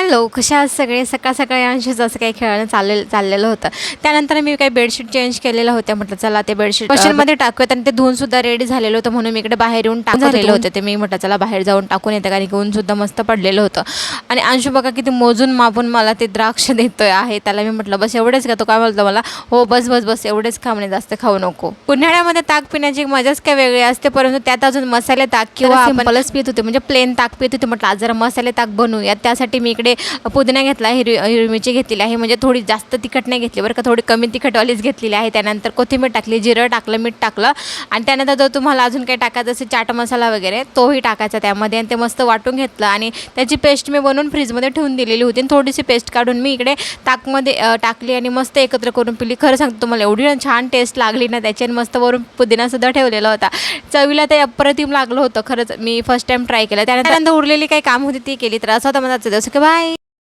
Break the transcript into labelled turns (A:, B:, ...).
A: Hello, कशा आहात सगळे? सकाळ सकाळी अंशूच असं काही खेळणं चाललेलं होतं. त्यानंतर मी काही बेडशीट चेंज केलेलं होत्या. म्हटलं चला ते बेडशीट मशीनमध्ये टाकूयात आणि ते धुवूनसुद्धा रेडी झालेलं होतं, म्हणून मी इकडे बाहेर येऊन टाकून झालेलं होतं. ते मी म्हटलं चला बाहेर जाऊन टाकून येतं, कारण की ऊनसुद्धा मस्त पडलेलं होतं. आणि अंशू बघा किती मोजून मापून मला ते द्राक्ष देतोय आहे. त्याला मी म्हटलं बस एवढेच का? तो काय बोलतो मला, हो बस बस बस एवढेच खा म्हणे, जास्त खाऊ नको. उन्हाळ्यामध्ये ताक पिण्याची मजाच काय वेगळी असते, परंतु त्यात अजून मसाले ताक किंवा आपण प्लस पित होते, म्हणजे प्लेन ताक पित होते. म्हटलं आज जरा मसाले ताक बनवूयात. त्यासाठी मी इकडे पुदिना घेतला, हिरवी मिरची घेतलेली आहे, म्हणजे थोडी जास्त तिखट नाही घेतली बरं का, थोडी कमी तिखटवालीच घेतलेली आहे. त्यानंतर कोथिंबीर टाकली, जिरं टाकलं, मीठ टाकलं आणि त्यानंतर जो तुम्हाला अजून काही टाकायचं असेल चाट मसाला वगैरे तोही टाकायचा त्यामध्ये आणि ते मस्त वाटून घेतलं आणि त्याची पेस्ट मी बनवून फ्रीजमध्ये ठेवून दिलेली होती. थोडीशी पेस्ट काढून मी इकडे ताकमध्ये टाकली आणि मस्त एकत्र करून पिली. खरं सांगतो तुम्हाला एवढी छान टेस्ट लागली ना त्याची, आणि मस्त वरून पुदिनासुद्धा ठेवलेला होता. चवीला ते अप्रतिम लागलं होतं खरंच. मी फर्स्ट टाईम ट्राय केलं. त्यानंतर उरलेली काही काम होती ती केली. तर असं होतं माझा जसं की बाय.